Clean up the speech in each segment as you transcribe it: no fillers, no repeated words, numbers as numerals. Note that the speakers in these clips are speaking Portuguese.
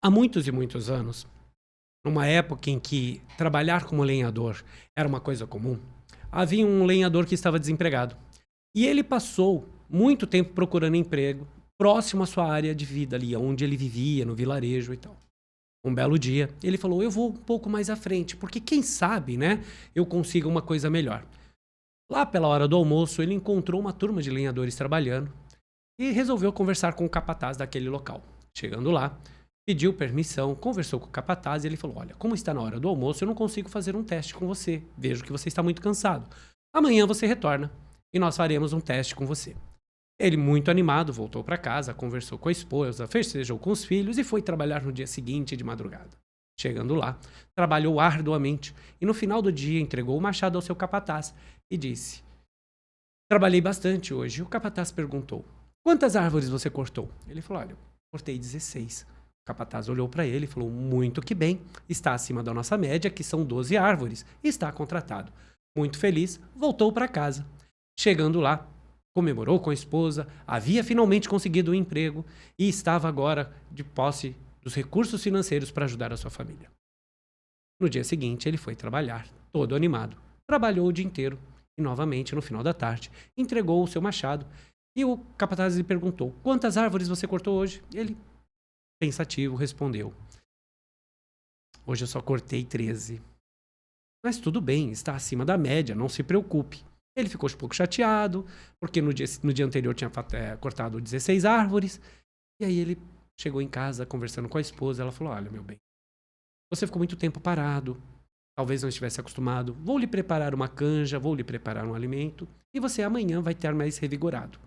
Há muitos e muitos anos, numa época em que trabalhar como lenhador era uma coisa comum, havia um lenhador que estava desempregado. E ele passou muito tempo procurando emprego próximo à sua área de vida ali, onde ele vivia, no vilarejo e tal. Um belo dia, ele falou: eu vou um pouco mais à frente, porque quem sabe, né, eu consiga uma coisa melhor. Lá pela hora do almoço, ele encontrou uma turma de lenhadores trabalhando e resolveu conversar com o capataz daquele local. Chegando lá, pediu permissão, conversou com o capataz e ele falou: olha, como está na hora do almoço, eu não consigo fazer um teste com você. Vejo que você está muito cansado. Amanhã você retorna e nós faremos um teste com você. Ele, muito animado, voltou para casa, conversou com a esposa, festejou com os filhos e foi trabalhar no dia seguinte de madrugada. Chegando lá, trabalhou arduamente e no final do dia entregou o machado ao seu capataz e disse: trabalhei bastante hoje. O capataz perguntou: quantas árvores você cortou? Ele falou: olha, cortei 16. O capataz olhou para ele e falou: muito que bem, está acima da nossa média, que são 12 árvores, e está contratado. Muito feliz, voltou para casa. Chegando lá, comemorou com a esposa, havia finalmente conseguido um emprego e estava agora de posse dos recursos financeiros para ajudar a sua família. No dia seguinte, ele foi trabalhar, todo animado. Trabalhou o dia inteiro e, novamente, no final da tarde, entregou o seu machado e o capataz lhe perguntou: quantas árvores você cortou hoje? Ele, pensativo, respondeu: hoje eu só cortei 13. Mas tudo bem, está acima da média, não se preocupe. Ele ficou um pouco chateado, porque no dia anterior tinha cortado 16 árvores. E aí ele chegou em casa conversando com a esposa. Ela falou: olha, meu bem, você ficou muito tempo parado, talvez não estivesse acostumado. Vou lhe preparar uma canja, vou lhe preparar um alimento e você amanhã vai estar mais revigorado.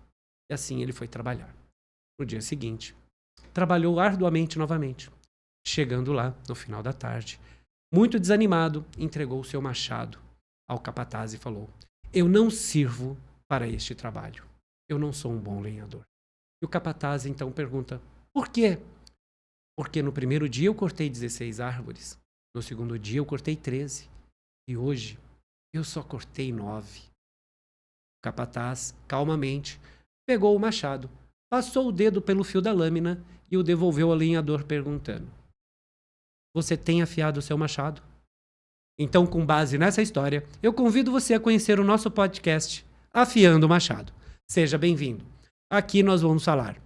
E assim ele foi trabalhar. No dia seguinte, trabalhou arduamente novamente. Chegando lá, no final da tarde, muito desanimado, entregou o seu machado ao capataz e falou: eu não sirvo para este trabalho. Eu não sou um bom lenhador. E o capataz então pergunta: por quê? Porque no primeiro dia eu cortei 16 árvores, no segundo dia eu cortei 13 e hoje eu só cortei 9. O capataz, calmamente, pegou o machado, passou o dedo pelo fio da lâmina e o devolveu ao lenhador perguntando: você tem afiado o seu machado? Então, com base nessa história, eu convido você a conhecer o nosso podcast Afiando o Machado. Seja bem-vindo. Aqui nós vamos falar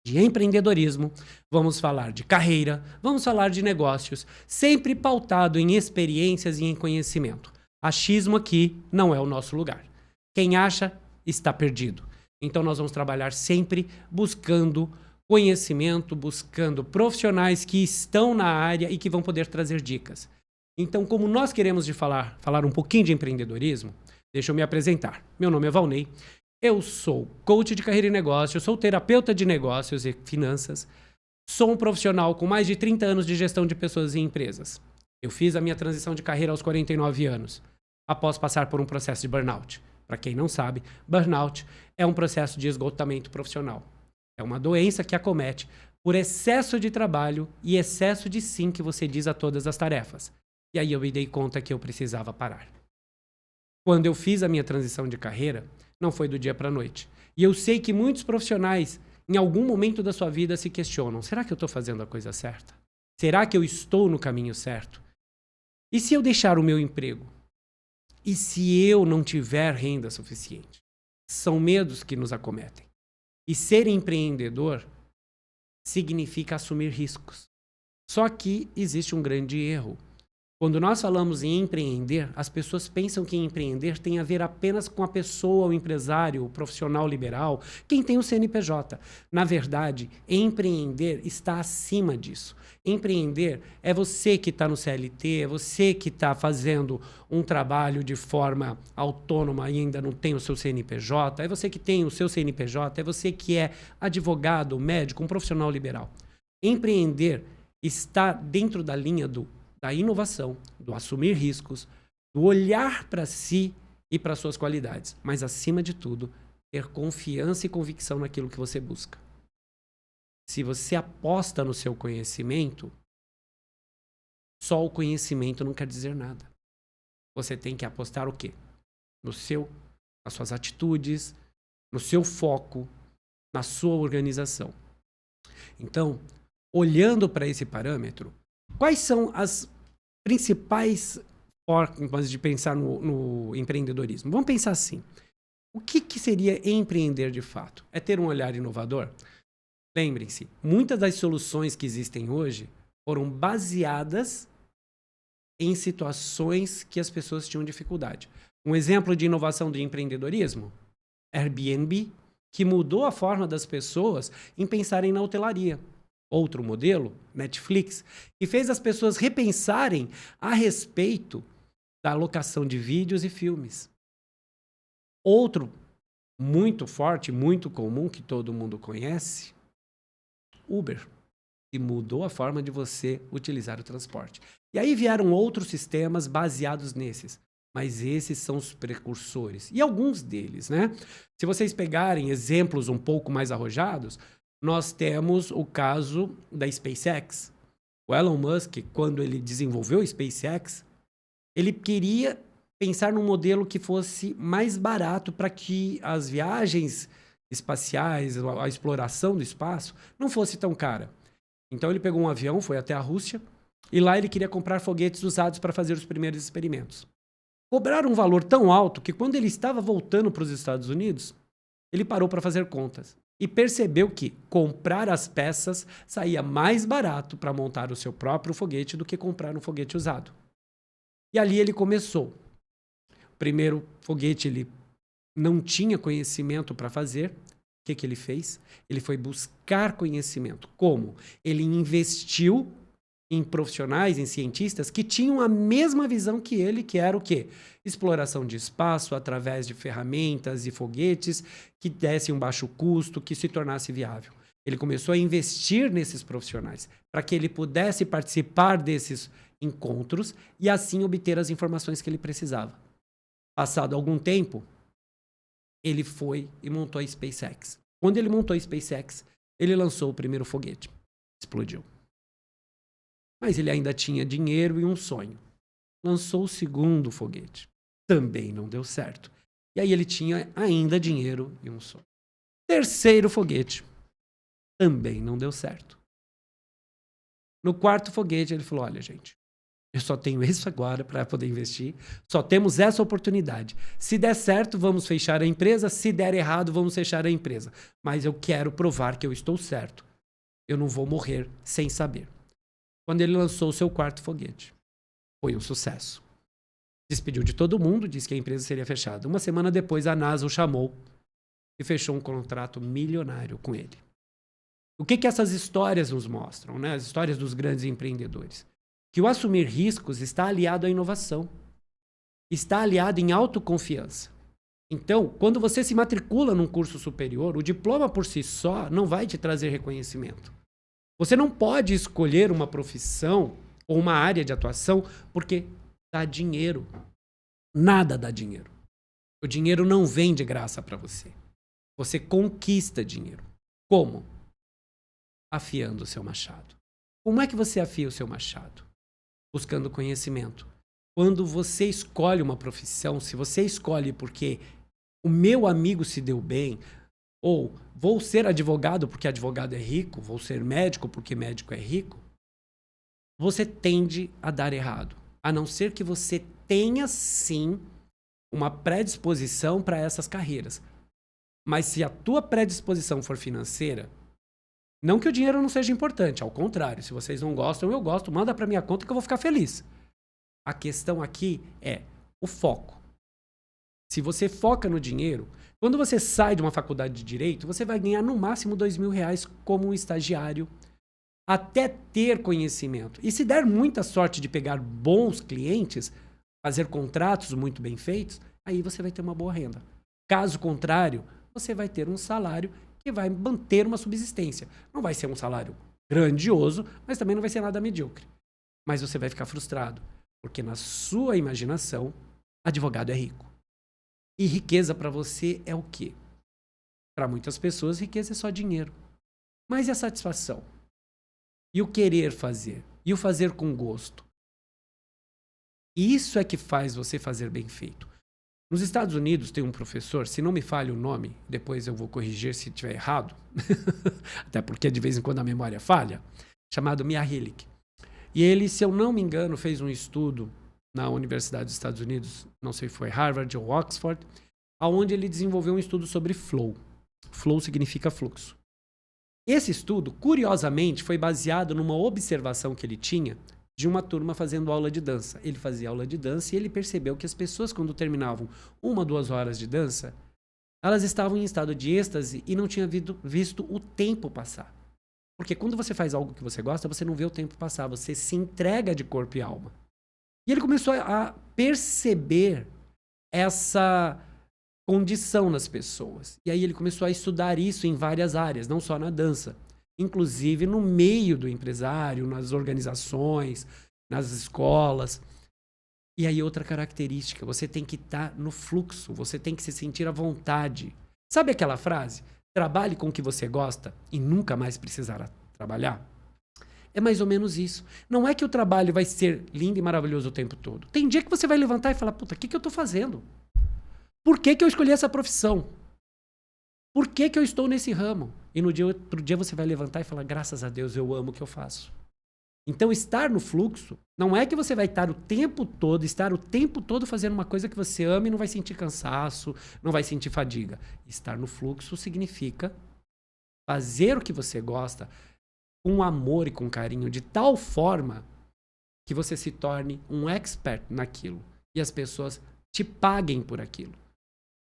de empreendedorismo, vamos falar de carreira, vamos falar de negócios, sempre pautado em experiências e em conhecimento. Achismo aqui não é o nosso lugar. Quem acha, está perdido. Então nós vamos trabalhar sempre buscando conhecimento, buscando profissionais que estão na área e que vão poder trazer dicas. Então, como nós queremos falar um pouquinho de empreendedorismo, deixa eu me apresentar. Meu nome é Valnei, eu sou coach de carreira e negócios, sou terapeuta de negócios e finanças, sou um profissional com mais de 30 anos de gestão de pessoas e empresas. Eu fiz a minha transição de carreira aos 49 anos, após passar por um processo de burnout. Para quem não sabe, burnout é um processo de esgotamento profissional. É uma doença que acomete por excesso de trabalho e excesso de sim que você diz a todas as tarefas. E aí eu me dei conta que eu precisava parar. Quando eu fiz a minha transição de carreira, não foi do dia para a noite. E eu sei que muitos profissionais, em algum momento da sua vida, se questionam: será que eu estou fazendo a coisa certa? Será que eu estou no caminho certo? E se eu deixar o meu emprego? E se eu não tiver renda suficiente? São medos que nos acometem. E ser empreendedor significa assumir riscos. Só que existe um grande erro. Quando nós falamos em empreender, as pessoas pensam que empreender tem a ver apenas com a pessoa, o empresário, o profissional liberal, quem tem o CNPJ. Na verdade, empreender está acima disso. Empreender é você que está no CLT, é você que está fazendo um trabalho de forma autônoma e ainda não tem o seu CNPJ, é você que tem o seu CNPJ, é você que é advogado, médico, um profissional liberal. Empreender está dentro da linha da inovação, do assumir riscos, do olhar para si e para suas qualidades. Mas, acima de tudo, ter confiança e convicção naquilo que você busca. Se você aposta no seu conhecimento, só o conhecimento não quer dizer nada. Você tem que apostar o quê? Nas suas atitudes, no seu foco, na sua organização. Então, olhando para esse parâmetro, quais são as principais formas de pensar no empreendedorismo? Vamos pensar assim. O que seria empreender de fato? É ter um olhar inovador? Lembrem-se, muitas das soluções que existem hoje foram baseadas em situações que as pessoas tinham dificuldade. Um exemplo de inovação de empreendedorismo? Airbnb, que mudou a forma das pessoas em pensarem na hotelaria. Outro modelo, Netflix, que fez as pessoas repensarem a respeito da alocação de vídeos e filmes. Outro muito forte, muito comum, que todo mundo conhece, Uber, que mudou a forma de você utilizar o transporte. E aí vieram outros sistemas baseados nesses. Mas esses são os precursores. E alguns deles, né? Se vocês pegarem exemplos um pouco mais arrojados, nós temos o caso da SpaceX. O Elon Musk, quando ele desenvolveu o SpaceX, ele queria pensar num modelo que fosse mais barato para que as viagens espaciais, a exploração do espaço, não fosse tão cara. Então ele pegou um avião, foi até a Rússia, e lá ele queria comprar foguetes usados para fazer os primeiros experimentos. Cobraram um valor tão alto que quando ele estava voltando para os Estados Unidos, ele parou para fazer contas e percebeu que comprar as peças saía mais barato para montar o seu próprio foguete do que comprar um foguete usado. E ali ele começou. O primeiro foguete ele não tinha conhecimento para fazer. O que ele fez? Ele foi buscar conhecimento. Como? Ele investiu em profissionais, em cientistas que tinham a mesma visão que ele, que era o quê? Exploração de espaço através de ferramentas e foguetes que dessem um baixo custo, que se tornasse viável. Ele começou a investir nesses profissionais para que ele pudesse participar desses encontros e assim obter as informações que ele precisava. Passado algum tempo, ele foi e montou a SpaceX. Quando ele montou a SpaceX, ele lançou o primeiro foguete. Explodiu. Mas ele ainda tinha dinheiro e um sonho. Lançou o segundo foguete. Também não deu certo. E aí ele tinha ainda dinheiro e um sonho. Terceiro foguete. Também não deu certo. No quarto foguete ele falou, olha gente, eu só tenho isso agora para poder investir. Só temos essa oportunidade. Se der certo, vamos fechar a empresa. Se der errado, vamos fechar a empresa. Mas eu quero provar que eu estou certo. Eu não vou morrer sem saber. Quando ele lançou o seu quarto foguete, foi um sucesso. Despediu de todo mundo, disse que a empresa seria fechada. Uma semana depois, a NASA o chamou e fechou um contrato milionário com ele. O que essas histórias nos mostram, né? As histórias dos grandes empreendedores? Que o assumir riscos está aliado à inovação. Está aliado em autoconfiança. Então, quando você se matricula num curso superior, o diploma por si só não vai te trazer reconhecimento. Você não pode escolher uma profissão ou uma área de atuação porque dá dinheiro. Nada dá dinheiro. O dinheiro não vem de graça para você. Você conquista dinheiro. Como? Afiando o seu machado. Como é que você afia o seu machado? Buscando conhecimento. Quando você escolhe uma profissão, se você escolhe porque o meu amigo se deu bem, ou vou ser advogado porque advogado é rico, vou ser médico porque médico é rico, você tende a dar errado. A não ser que você tenha, sim, uma predisposição para essas carreiras. Mas se a tua predisposição for financeira, não que o dinheiro não seja importante, ao contrário, se vocês não gostam, eu gosto, manda para minha conta que eu vou ficar feliz. A questão aqui é o foco. Se você foca no dinheiro, quando você sai de uma faculdade de Direito, você vai ganhar no máximo R$2.000 como um estagiário, até ter conhecimento. E se der muita sorte de pegar bons clientes, fazer contratos muito bem feitos, aí você vai ter uma boa renda. Caso contrário, você vai ter um salário que vai manter uma subsistência. Não vai ser um salário grandioso, mas também não vai ser nada medíocre. Mas você vai ficar frustrado, porque na sua imaginação, advogado é rico. E riqueza para você é o quê? Para muitas pessoas, riqueza é só dinheiro. Mas e a satisfação? E o querer fazer? E o fazer com gosto? Isso é que faz você fazer bem feito. Nos Estados Unidos tem um professor, se não me falha o nome, depois eu vou corrigir se estiver errado, até porque de vez em quando a memória falha, chamado Mihaly. E ele, se eu não me engano, fez um estudo na Universidade dos Estados Unidos, não sei se foi Harvard ou Oxford, onde ele desenvolveu um estudo sobre flow. Flow significa fluxo. Esse estudo, curiosamente, foi baseado numa observação que ele tinha de uma turma fazendo aula de dança. Ele fazia aula de dança e ele percebeu que as pessoas, quando terminavam 1, 2 horas de dança, elas estavam em estado de êxtase e não tinham visto o tempo passar. Porque quando você faz algo que você gosta, você não vê o tempo passar, você se entrega de corpo e alma. E ele começou a perceber essa condição nas pessoas. E aí ele começou a estudar isso em várias áreas, não só na dança. Inclusive no meio do empresário, nas organizações, nas escolas. E aí outra característica, você tem que estar no fluxo, você tem que se sentir à vontade. Sabe aquela frase? Trabalhe com o que você gosta e nunca mais precisará trabalhar? É mais ou menos isso. Não é que o trabalho vai ser lindo e maravilhoso o tempo todo. Tem dia que você vai levantar e falar, puta, o que eu tô fazendo? Por que eu escolhi essa profissão? Por que eu estou nesse ramo? E no outro dia você vai levantar e falar, graças a Deus, eu amo o que eu faço. Então, estar no fluxo não é que você vai estar o tempo todo fazendo uma coisa que você ama e não vai sentir cansaço, não vai sentir fadiga. Estar no fluxo significa fazer o que você gosta com amor e com carinho, de tal forma que você se torne um expert naquilo e as pessoas te paguem por aquilo.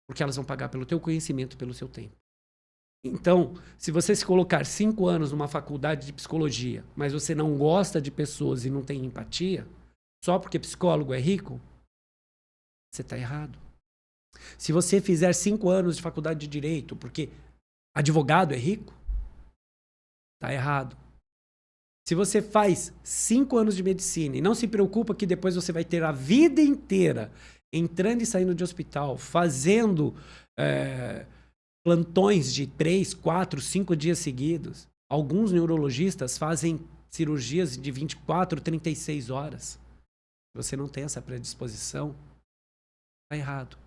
Porque elas vão pagar pelo teu conhecimento, pelo seu tempo. Então, se você se colocar 5 anos numa faculdade de psicologia, mas você não gosta de pessoas e não tem empatia, só porque psicólogo é rico, você está errado. Se você fizer 5 anos de faculdade de direito porque advogado é rico, está errado. Se você faz 5 anos de medicina e não se preocupa que depois você vai ter a vida inteira entrando e saindo de hospital, fazendo plantões de 3, 4, 5 dias seguidos. Alguns neurologistas fazem cirurgias de 24, 36 horas. Se você não tem essa predisposição, está errado.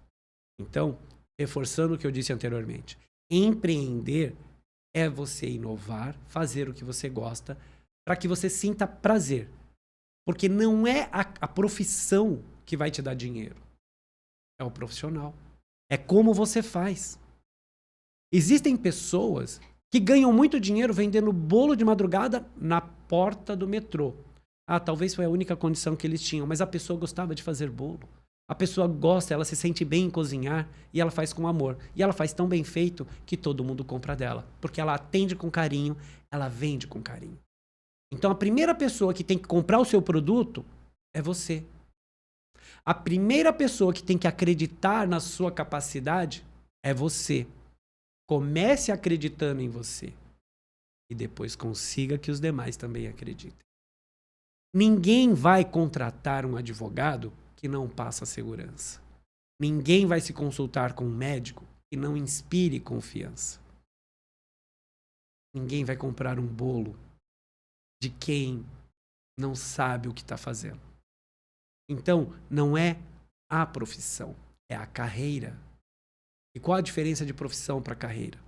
Então, reforçando o que eu disse anteriormente, empreender é você inovar, fazer o que você gosta, para que você sinta prazer. Porque não é a profissão que vai te dar dinheiro. É o profissional. É como você faz. Existem pessoas que ganham muito dinheiro vendendo bolo de madrugada na porta do metrô. Ah, talvez foi a única condição que eles tinham, mas a pessoa gostava de fazer bolo. A pessoa gosta, ela se sente bem em cozinhar e ela faz com amor. E ela faz tão bem feito que todo mundo compra dela. Porque ela atende com carinho, ela vende com carinho. Então a primeira pessoa que tem que comprar o seu produto é você. A primeira pessoa que tem que acreditar na sua capacidade é você. Comece acreditando em você. E depois consiga que os demais também acreditem. Ninguém vai contratar um advogado que não passa segurança. Ninguém vai se consultar com um médico que não inspire confiança. Ninguém vai comprar um bolo de quem não sabe o que está fazendo. Então, não é a profissão, é a carreira. E qual a diferença de profissão para carreira?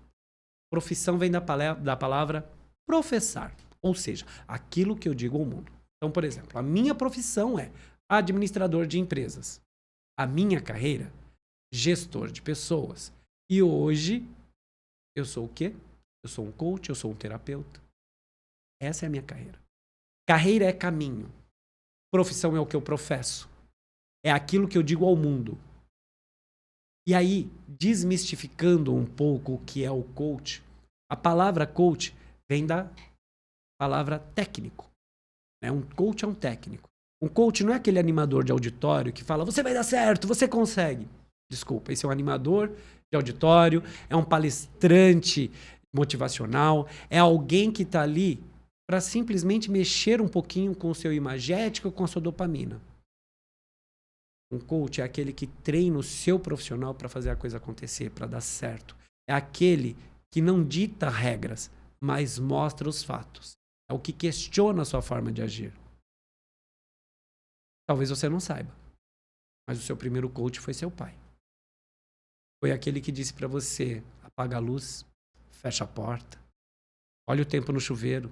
Profissão vem da palavra professar, ou seja, aquilo que eu digo ao mundo. Então, por exemplo, a minha profissão é administrador de empresas. A minha carreira, gestor de pessoas. E hoje, eu sou o quê? Eu sou um coach, eu sou um terapeuta. Essa é a minha carreira. Carreira é caminho. Profissão é o que eu professo. É aquilo que eu digo ao mundo. E aí, desmistificando um pouco o que é o coach, a palavra coach vem da palavra técnico. Um coach é um técnico. Um coach não é aquele animador de auditório que fala, você vai dar certo, você consegue. Desculpa, esse é um animador de auditório, é um palestrante motivacional, é alguém que está ali para simplesmente mexer um pouquinho com o seu imagético, com a sua dopamina. Um coach é aquele que treina o seu profissional para fazer a coisa acontecer, para dar certo. É aquele que não dita regras, mas mostra os fatos. É o que questiona a sua forma de agir. Talvez você não saiba, mas o seu primeiro coach foi seu pai. Foi aquele que disse para você, apaga a luz, fecha a porta, olha o tempo no chuveiro,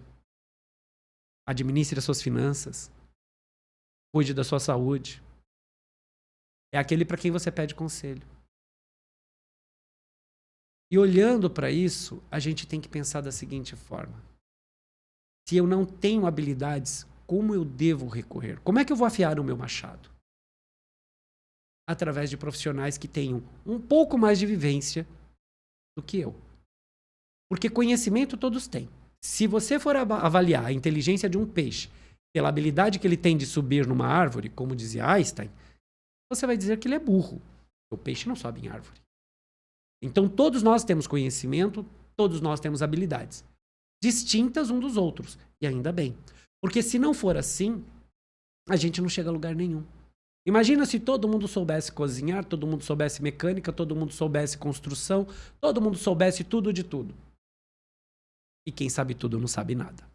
Administre as suas finanças. Cuide da sua saúde. É aquele para quem você pede conselho. E olhando para isso, a gente tem que pensar da seguinte forma. Se eu não tenho habilidades, como eu devo recorrer? Como é que eu vou afiar o meu machado? Através de profissionais que tenham um pouco mais de vivência do que eu. Porque conhecimento todos têm. Se você for avaliar a inteligência de um peixe pela habilidade que ele tem de subir numa árvore, como dizia Einstein, você vai dizer que ele é burro. O peixe não sobe em árvore. Então todos nós temos conhecimento, todos nós temos habilidades. Distintas um dos outros. E ainda bem. Porque se não for assim, a gente não chega a lugar nenhum. Imagina se todo mundo soubesse cozinhar, todo mundo soubesse mecânica, todo mundo soubesse construção, todo mundo soubesse tudo de tudo. E quem sabe tudo não sabe nada.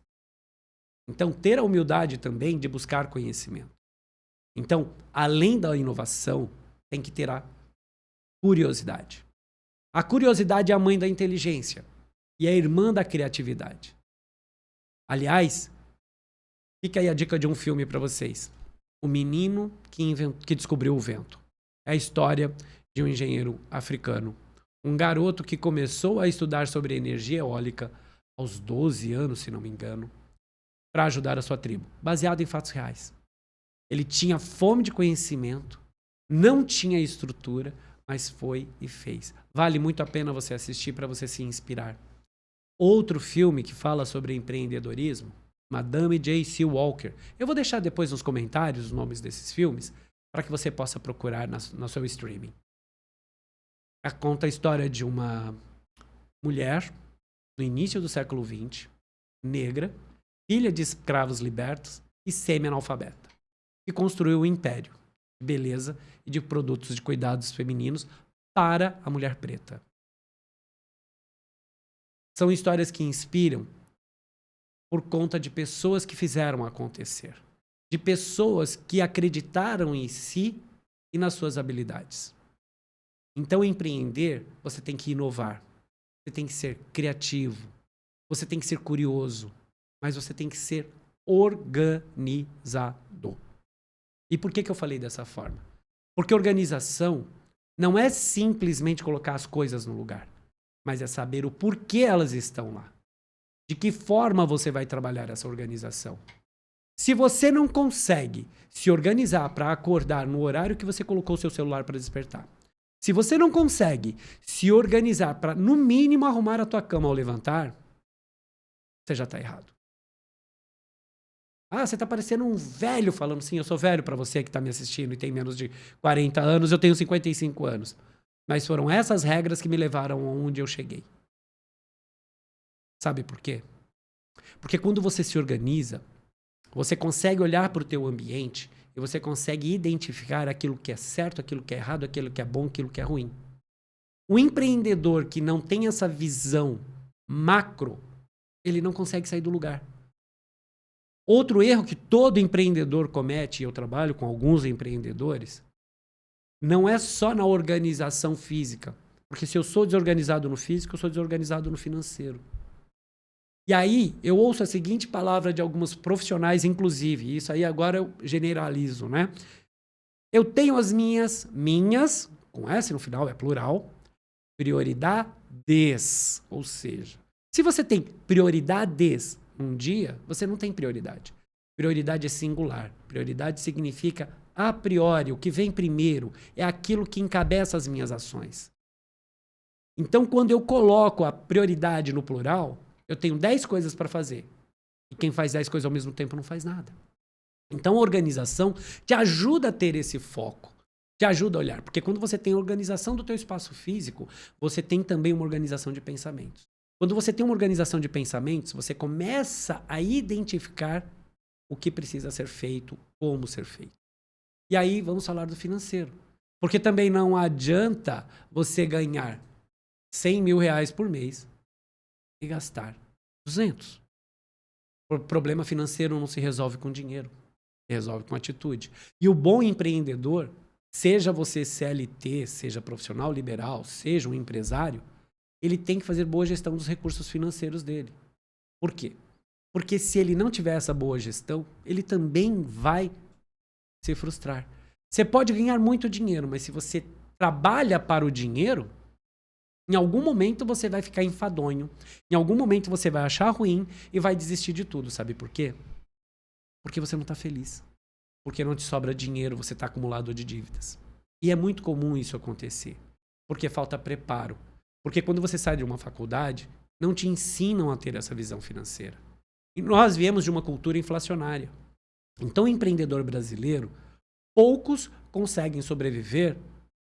Então, ter a humildade também de buscar conhecimento. Então, além da inovação, tem que ter a curiosidade. A curiosidade é a mãe da inteligência e é a irmã da criatividade. Aliás, fica aí a dica de um filme para vocês. O menino que descobriu o vento. É a história de um engenheiro africano. Um garoto que começou a estudar sobre energia eólica aos 12 anos, se não me engano, para ajudar a sua tribo, baseado em fatos reais. Ele tinha fome de conhecimento, não tinha estrutura, mas foi e fez. Vale muito a pena você assistir para você se inspirar. Outro filme que fala sobre empreendedorismo, Madame J.C. Walker. Eu vou deixar depois nos comentários os nomes desses filmes para que você possa procurar no seu streaming. Conta a história de uma mulher no início do século XX, negra, filha de escravos libertos e semi-analfabeta, que construiu um império de beleza e de produtos de cuidados femininos para a mulher preta. São histórias que inspiram por conta de pessoas que fizeram acontecer. De pessoas que acreditaram em si e nas suas habilidades. Então, empreender, você tem que inovar. Você tem que ser criativo. Você tem que ser curioso. Mas você tem que ser organizado. E por que eu falei dessa forma? Porque organização não é simplesmente colocar as coisas no lugar, mas é saber o porquê elas estão lá. De que forma você vai trabalhar essa organização? Se você não consegue se organizar para acordar no horário que você colocou o seu celular para despertar, se você não consegue se organizar para, no mínimo, arrumar a tua cama ao levantar, você já está errado. Ah, você está parecendo um velho falando, sim, eu sou velho para você que está me assistindo e tem menos de 40 anos, eu tenho 55 anos. Mas foram essas regras que me levaram aonde eu cheguei. Sabe por quê? Porque quando você se organiza, você consegue olhar para o teu ambiente e você consegue identificar aquilo que é certo, aquilo que é errado, aquilo que é bom, aquilo que é ruim. O empreendedor que não tem essa visão macro, ele não consegue sair do lugar. Outro erro que todo empreendedor comete, e eu trabalho com alguns empreendedores, não é só na organização física. Porque se eu sou desorganizado no físico, eu sou desorganizado no financeiro. E aí, eu ouço a seguinte palavra de alguns profissionais, inclusive, isso aí agora eu generalizo, né? Eu tenho as minhas, com S no final, é plural, prioridades. Ou seja, se você tem prioridades um dia, você não tem prioridade. Prioridade é singular. Prioridade significa a priori, o que vem primeiro, é aquilo que encabeça as minhas ações. Então, quando eu coloco a prioridade no plural, eu tenho 10 coisas para fazer. E quem faz 10 coisas ao mesmo tempo não faz nada. Então, a organização te ajuda a ter esse foco. Te ajuda a olhar. Porque quando você tem a organização do teu espaço físico, você tem também uma organização de pensamentos. Quando você tem uma organização de pensamentos, você começa a identificar o que precisa ser feito, como ser feito. E aí, vamos falar do financeiro. Porque também não adianta você ganhar 100 mil reais por mês e gastar 200. O problema financeiro não se resolve com dinheiro, se resolve com atitude. E o bom empreendedor, seja você CLT, seja profissional liberal, seja um empresário, ele tem que fazer boa gestão dos recursos financeiros dele. Por quê? Porque se ele não tiver essa boa gestão, ele também vai se frustrar. Você pode ganhar muito dinheiro, mas se você trabalha para o dinheiro, em algum momento você vai ficar enfadonho. Em algum momento você vai achar ruim e vai desistir de tudo. Sabe por quê? Porque você não está feliz. Porque não te sobra dinheiro, você está acumulado de dívidas. E é muito comum isso acontecer. Porque falta preparo. Porque quando você sai de uma faculdade, não te ensinam a ter essa visão financeira. E nós viemos de uma cultura inflacionária. Então, o empreendedor brasileiro, poucos conseguem sobreviver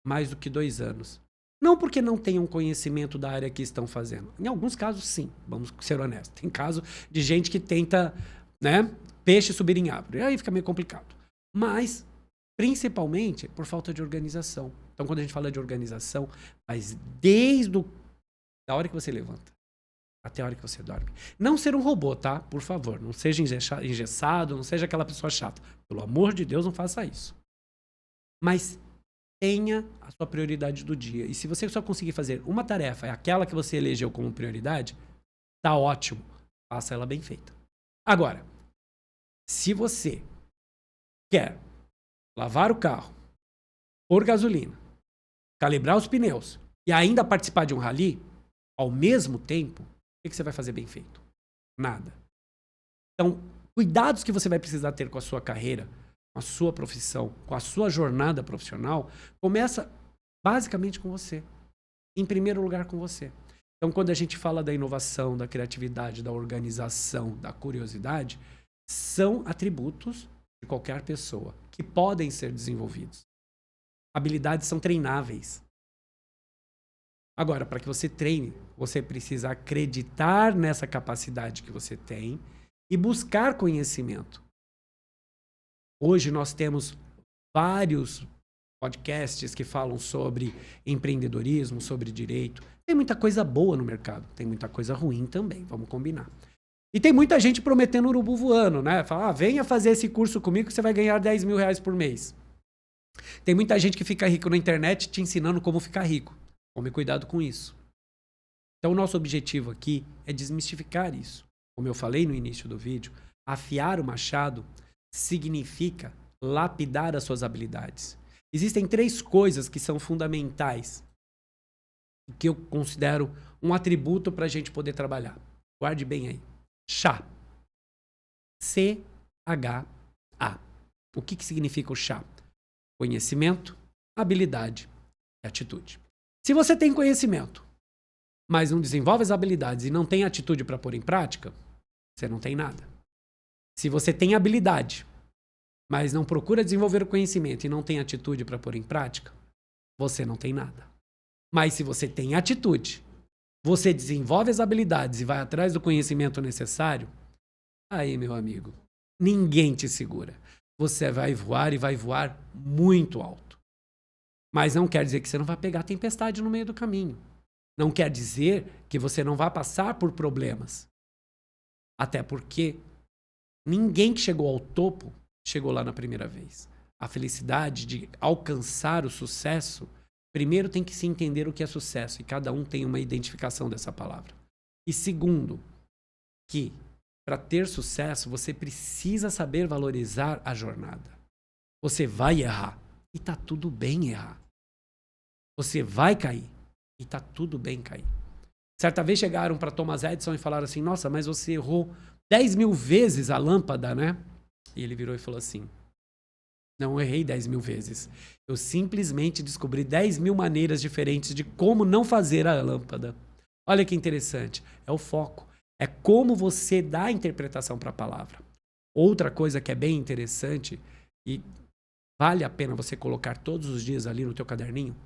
mais do que 2 anos. Não porque não tenham conhecimento da área que estão fazendo. Em alguns casos, sim. Vamos ser honestos. Tem caso de gente que tenta, né, peixe subir em árvore. Aí fica meio complicado. Mas, principalmente, por falta de organização. Então, quando a gente fala de organização, mas desde a hora que você levanta até a hora que você dorme. Não ser um robô, tá? Por favor. Não seja engessado, não seja aquela pessoa chata. Pelo amor de Deus, não faça isso. Mas tenha a sua prioridade do dia. E se você só conseguir fazer uma tarefa, é aquela que você elegeu como prioridade, tá ótimo. Faça ela bem feita. Agora, se você quer lavar o carro, pôr gasolina, calibrar os pneus e ainda participar de um rally, ao mesmo tempo, o que você vai fazer bem feito? Nada. Então, cuidados que você vai precisar ter com a sua carreira, com a sua profissão, com a sua jornada profissional, começa basicamente com você. Em primeiro lugar, com você. Então, quando a gente fala da inovação, da criatividade, da organização, da curiosidade, são atributos de qualquer pessoa que podem ser desenvolvidos. Habilidades são treináveis. Agora, para que você treine, você precisa acreditar nessa capacidade que você tem e buscar conhecimento. Hoje nós temos vários podcasts que falam sobre empreendedorismo, sobre direito. Tem muita coisa boa no mercado, tem muita coisa ruim também, vamos combinar. E tem muita gente prometendo urubu voando, né? Fala, venha fazer esse curso comigo que você vai ganhar 10 mil reais por mês. Tem muita gente que fica rico na internet te ensinando como ficar rico. Tome cuidado com isso. Então, o nosso objetivo aqui é desmistificar isso. Como eu falei no início do vídeo, afiar o machado significa lapidar as suas habilidades. Existem 3 coisas que são fundamentais, que eu considero um atributo para a gente poder trabalhar. Guarde bem aí. Chá. C-H-A. O que significa o chá? Conhecimento, habilidade e atitude. Se você tem conhecimento, mas não desenvolve as habilidades e não tem atitude para pôr em prática, você não tem nada. Se você tem habilidade, mas não procura desenvolver o conhecimento e não tem atitude para pôr em prática, você não tem nada. Mas se você tem atitude, você desenvolve as habilidades e vai atrás do conhecimento necessário, aí, meu amigo, ninguém te segura. Você vai voar e vai voar muito alto. Mas não quer dizer que você não vai pegar tempestade no meio do caminho. Não quer dizer que você não vai passar por problemas. Até porque ninguém que chegou ao topo chegou lá na primeira vez. A felicidade de alcançar o sucesso, primeiro tem que se entender o que é sucesso. E cada um tem uma identificação dessa palavra. E segundo, que para ter sucesso você precisa saber valorizar a jornada. Você vai errar. E tá tudo bem errar. Você vai cair. E tá tudo bem cair. Certa vez chegaram para Thomas Edison e falaram assim, nossa, mas você errou 10 mil vezes a lâmpada, né? E ele virou e falou assim, não errei 10 mil vezes. Eu simplesmente descobri 10 mil maneiras diferentes de como não fazer a lâmpada. Olha que interessante. É o foco. É como você dá a interpretação para a palavra. Outra coisa que é bem interessante e vale a pena você colocar todos os dias ali no teu caderninho.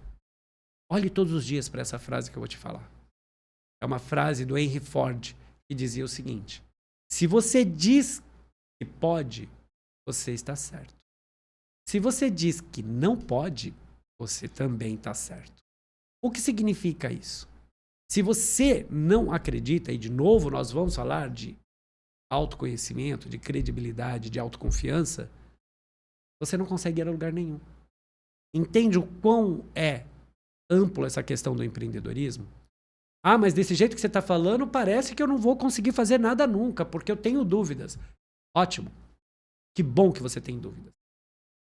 Olhe todos os dias para essa frase que eu vou te falar. É uma frase do Henry Ford que dizia o seguinte: se você diz que pode, você está certo. Se você diz que não pode, você também está certo. O que significa isso? Se você não acredita, e de novo nós vamos falar de autoconhecimento, de credibilidade, de autoconfiança, você não consegue ir a lugar nenhum. Entende o quão é amplo essa questão do empreendedorismo? Ah, mas desse jeito que você está falando, parece que eu não vou conseguir fazer nada nunca, porque eu tenho dúvidas. Ótimo. Que bom que você tem dúvidas.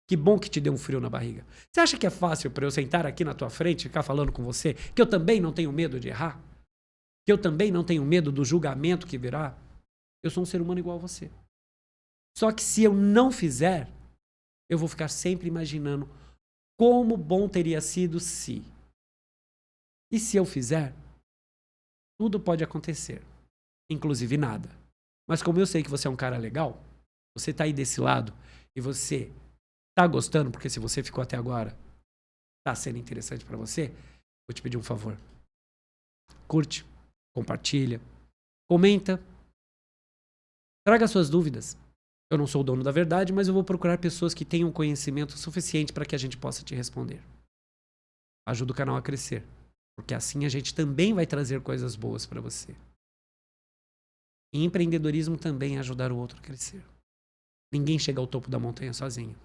Que bom que te deu um frio na barriga. Você acha que é fácil para eu sentar aqui na tua frente e ficar falando com você que eu também não tenho medo de errar? Que eu também não tenho medo do julgamento que virá? Eu sou um ser humano igual a você. Só que se eu não fizer, eu vou ficar sempre imaginando como bom teria sido se. E se eu fizer, tudo pode acontecer, inclusive nada. Mas como eu sei que você é um cara legal, você tá aí desse lado e você tá gostando, porque se você ficou até agora, tá sendo interessante para você, vou te pedir um favor. Curte, compartilha, comenta, traga suas dúvidas. Eu não sou o dono da verdade, mas eu vou procurar pessoas que tenham conhecimento suficiente para que a gente possa te responder. Ajuda o canal a crescer, porque assim a gente também vai trazer coisas boas para você. E empreendedorismo também é ajudar o outro a crescer. Ninguém chega ao topo da montanha sozinho.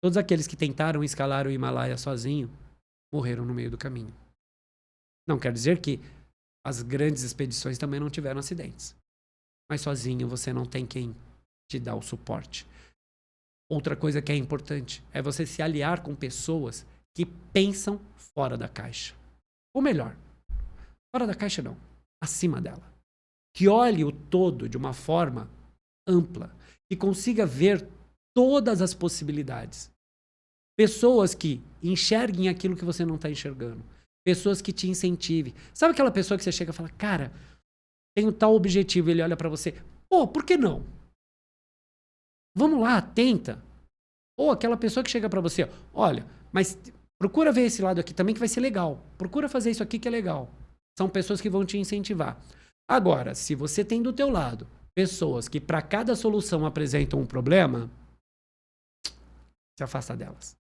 Todos aqueles que tentaram escalar o Himalaia sozinho morreram no meio do caminho. Não quer dizer que as grandes expedições também não tiveram acidentes. Mas sozinho você não tem quem te dá o suporte. Outra coisa que é importante é você se aliar com pessoas que pensam fora da caixa. Ou melhor, fora da caixa não, acima dela. Que olhe o todo de uma forma ampla, que consiga ver todas as possibilidades. Pessoas que enxerguem aquilo que você não está enxergando. Pessoas que te incentivem. Sabe aquela pessoa que você chega e fala, cara, tenho tal objetivo, ele olha para você, pô, por que não? Vamos lá, tenta. Ou aquela pessoa que chega para você, olha, mas procura ver esse lado aqui também que vai ser legal. Procura fazer isso aqui que é legal. São pessoas que vão te incentivar. Agora, se você tem do teu lado pessoas que para cada solução apresentam um problema, se afasta delas.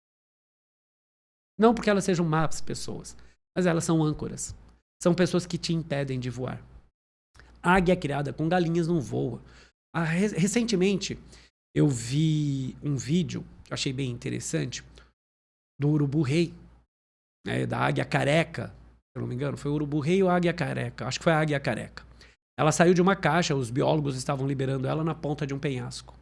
Não porque elas sejam más pessoas, mas elas são âncoras. São pessoas que te impedem de voar. A águia criada com galinhas não voa. Recentemente, eu vi um vídeo que eu achei bem interessante do urubu-rei, né, da águia careca, se eu não me engano. Foi o urubu-rei ou a águia careca? Acho que foi a águia careca. Ela saiu de uma caixa, os biólogos estavam liberando ela na ponta de um penhasco.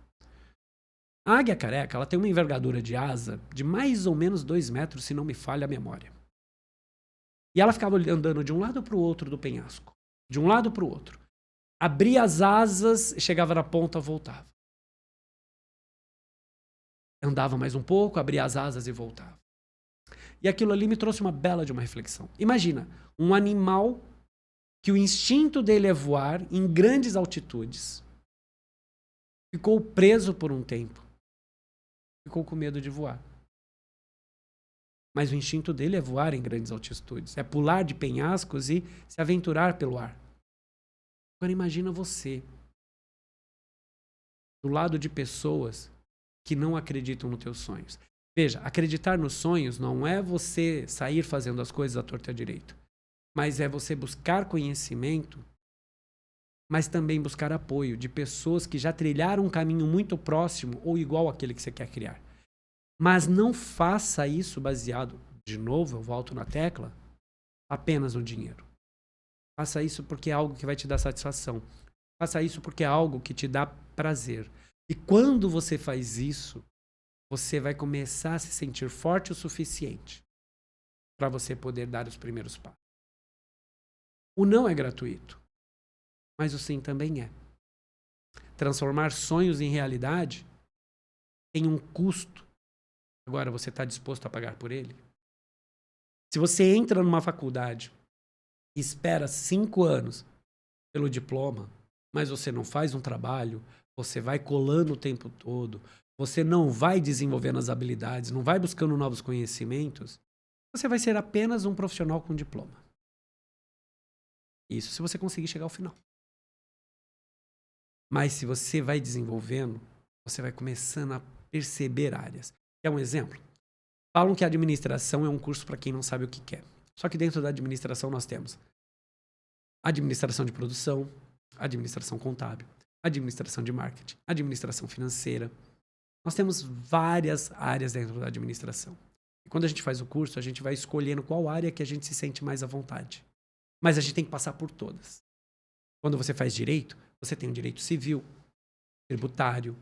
A águia careca, ela tem uma envergadura de asa de mais ou menos 2 metros, se não me falha a memória. E ela ficava andando de um lado para o outro do penhasco. De um lado para o outro. Abria as asas, chegava na ponta, voltava. Andava mais um pouco, abria as asas e voltava. E aquilo ali me trouxe uma bela de uma reflexão. Imagina, um animal que o instinto dele é voar em grandes altitudes. Ficou preso por um tempo. Ficou com medo de voar. Mas o instinto dele é voar em grandes altitudes. É pular de penhascos e se aventurar pelo ar. Agora imagina você do lado de pessoas que não acreditam nos teus sonhos. Veja, acreditar nos sonhos não é você sair fazendo as coisas à torta e à direita. Mas é você buscar conhecimento, mas também buscar apoio de pessoas que já trilharam um caminho muito próximo ou igual àquele que você quer criar. Mas não faça isso baseado, de novo, eu volto na tecla, apenas no dinheiro. Faça isso porque é algo que vai te dar satisfação. Faça isso porque é algo que te dá prazer. E quando você faz isso, você vai começar a se sentir forte o suficiente para você poder dar os primeiros passos. O não é gratuito, mas o sim também é. Transformar sonhos em realidade tem um custo. Agora, você está disposto a pagar por ele? Se você entra numa faculdade e espera 5 anos pelo diploma, mas você não faz um trabalho, você vai colando o tempo todo, você não vai desenvolvendo as habilidades, não vai buscando novos conhecimentos, você vai ser apenas um profissional com diploma. Isso se você conseguir chegar ao final. Mas se você vai desenvolvendo, você vai começando a perceber áreas. Quer um exemplo? Falam que a administração é um curso para quem não sabe o que quer. Só que dentro da administração nós temos administração de produção, administração contábil, administração de marketing, administração financeira. Nós temos várias áreas dentro da administração. E quando a gente faz o curso, a gente vai escolhendo qual área que a gente se sente mais à vontade. Mas a gente tem que passar por todas. Quando você faz direito, você tem o direito civil, tributário,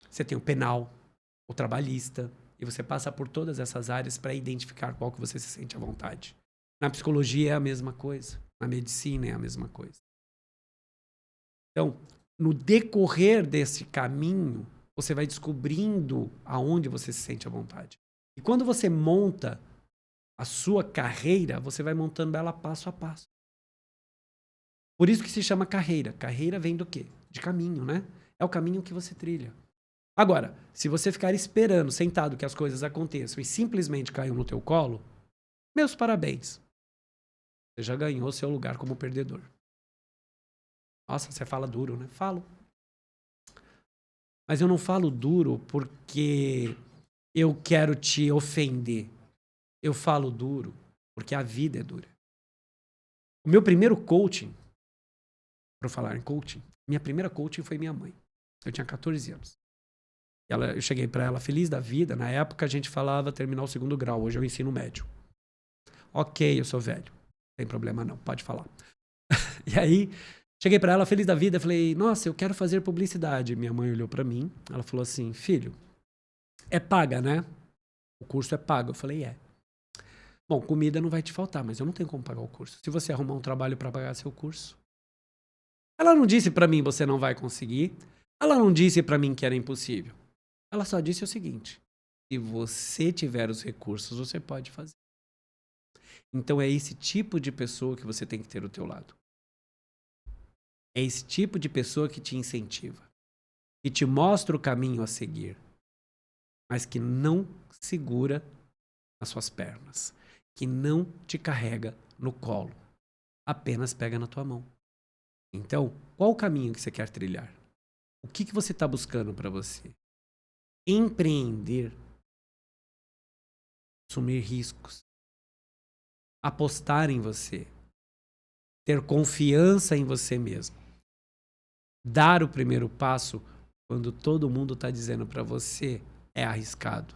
você tem o penal, o trabalhista, e você passa por todas essas áreas para identificar qual que você se sente à vontade. Na psicologia é a mesma coisa, na medicina é a mesma coisa. Então, no decorrer desse caminho, você vai descobrindo aonde você se sente à vontade. E quando você monta a sua carreira, você vai montando ela passo a passo. Por isso que se chama carreira. Carreira vem do quê? De caminho, né? É o caminho que você trilha. Agora, se você ficar esperando, sentado, que as coisas aconteçam e simplesmente caiam no teu colo, meus parabéns. Você já ganhou seu lugar como perdedor. Nossa, você fala duro, né? Falo. Mas eu não falo duro porque eu quero te ofender. Eu falo duro porque a vida é dura. O meu primeiro coaching, para falar em coaching, minha primeira coaching foi minha mãe. Eu tinha 14 anos. Eu cheguei para ela feliz da vida. Na época a gente falava terminar o 2º grau. Hoje eu ensino médio. Ok, eu sou velho. Não tem problema não, pode falar. E aí, cheguei para ela feliz da vida. Falei, nossa, eu quero fazer publicidade. Minha mãe olhou para mim. Ela falou assim, filho, é paga, né? O curso é pago. Eu falei, é. Bom, comida não vai te faltar, mas eu não tenho como pagar o curso. Se você arrumar um trabalho para pagar seu curso. Ela não disse para mim, você não vai conseguir. Ela não disse para mim que era impossível. Ela só disse o seguinte, se você tiver os recursos, você pode fazer. Então é esse tipo de pessoa que você tem que ter ao teu lado. É esse tipo de pessoa que te incentiva, que te mostra o caminho a seguir, mas que não segura as suas pernas, que não te carrega no colo, apenas pega na tua mão. Então, qual o caminho que você quer trilhar? O que você está buscando para você? Empreender, assumir riscos, apostar em você, ter confiança em você mesmo, dar o primeiro passo quando todo mundo está dizendo para você é arriscado.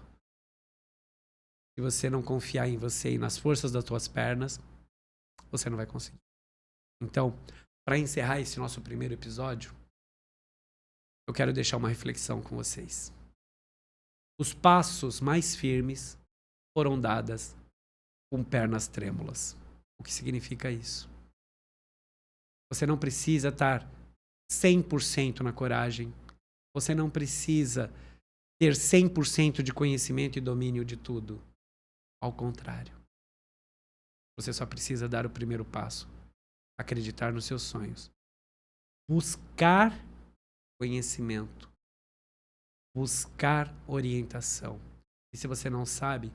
Se você não confiar em você e nas forças das tuas pernas, você não vai conseguir. Então, para encerrar esse nosso primeiro episódio, eu quero deixar uma reflexão com vocês. Os passos mais firmes foram dados com pernas trêmulas. O que significa isso? Você não precisa estar 100% na coragem. Você não precisa ter 100% de conhecimento e domínio de tudo. Ao contrário. Você só precisa dar o primeiro passo. Acreditar nos seus sonhos. Buscar conhecimento. Buscar orientação. E se você não sabe,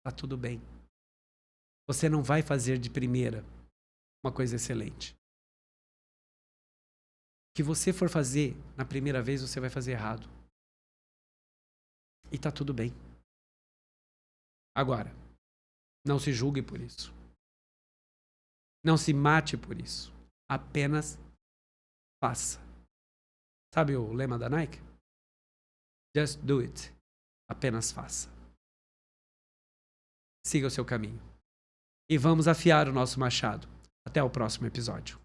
tá tudo bem. Você não vai fazer de primeira uma coisa excelente. O que você for fazer na primeira vez, você vai fazer errado. E tá tudo bem. Agora, não se julgue por isso. Não se mate por isso. Apenas faça. Sabe o lema da Nike? Just do it. Apenas faça. Siga o seu caminho. E vamos afiar o nosso machado. Até o próximo episódio.